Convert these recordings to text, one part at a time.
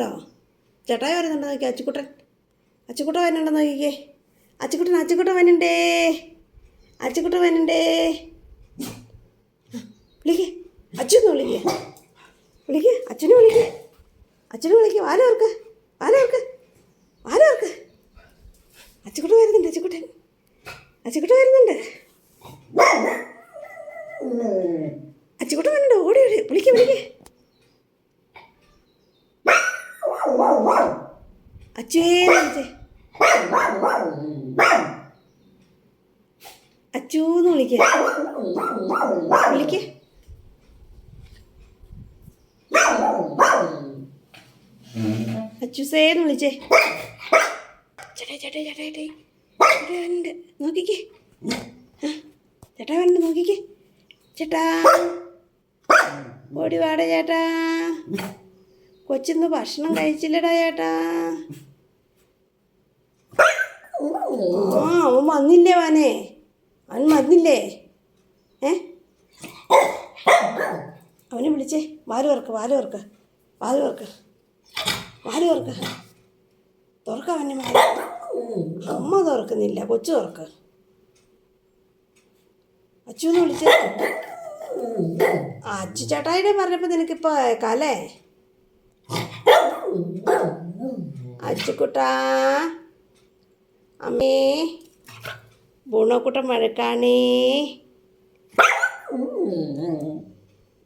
വരുന്നുണ്ടോ? ചേട്ടായി വരുന്നുണ്ടോ നോക്കി? അച്ചുക്കുട്ടൻ വരുന്നുണ്ടോ നോക്കിക്കേ. അച്ചുക്കുട്ടൻ വരുന്നുണ്ടേ. അച്ചുക്കുട്ടൻ വരുന്നുണ്ടേ. വിളിക്കേ, അച്ഛന്ന് വിളിക്കേ. അച്ഛനെ വിളിക്കേ. വാലോർക്ക്. അച്ചുക്കുട്ടൻ വരുന്നുണ്ട്. അച്ചുക്കുട്ടൻ വരുന്നുണ്ട്. ഓടി വിളിക്കേ. അച്ഛൂന്ന് വിളിച്ചേ. അച്ചൂന്ന് വിളിക്കേ. അച്ചൂസേന്ന് വിളിച്ചേ. ചേട്ടായി നോക്കിക്കേ. ചേട്ടാ വരണ്ട് നോക്കിക്കേ. ചേട്ടാ ഓടി വാടേ ചേട്ടാ. കൊച്ചിന്ന് ഭക്ഷണം കഴിച്ചില്ലടാ ചേട്ടാ. അവൻ വന്നില്ലേ അവൻ വന്നില്ലേ? അവനെ വിളിച്ചേ. വാല് തുറക്ക്. തുറക്കവനെ. അമ്മ തുറക്കുന്നില്ല, കൊച്ചു തുറക്ക്. അച്ചുന്ന് വിളിച്ചേ. അച്ചു ചേട്ടായിടെ പറഞ്ഞപ്പോൾ നിനക്കിപ്പോ കലേ. അച്ചുക്കുട്ടാ, അമ്മേ, ബൂണക്കുട്ടൻ വഴക്കാണേ.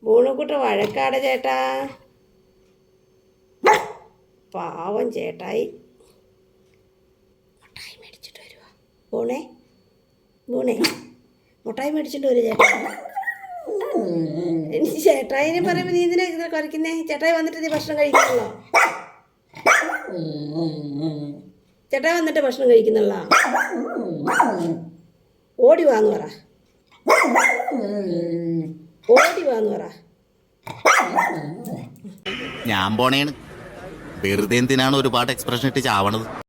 ബൂണക്കുട്ടൻ വഴക്കാടെ ചേട്ടാ. പാവം ചേട്ടായി. മുട്ടായി മേടിച്ചിട്ട് വരുവാ. ബൂണേ മുട്ടായി മേടിച്ചിട്ട് വരും ചേട്ടാ. എനിക്ക് ചേട്ടായിനെ പറയുമ്പോൾ നീ ഇതിനെ കുറയ്ക്കുന്നേ? ചേട്ടായി വന്നിട്ട് നീ ഭക്ഷണം കഴിക്കുന്നുള്ളോ? ചേട്ടായി വന്നിട്ട് ഭക്ഷണം കഴിക്കുന്നുള്ളോ? ഓടി വാന്ന് പറ. ഞാൻ പോണേണ്. വെറുതെ എന്തിനാണ് ഒരുപാട് എക്സ്പ്രഷൻ ഇട്ട് ചാവണത്?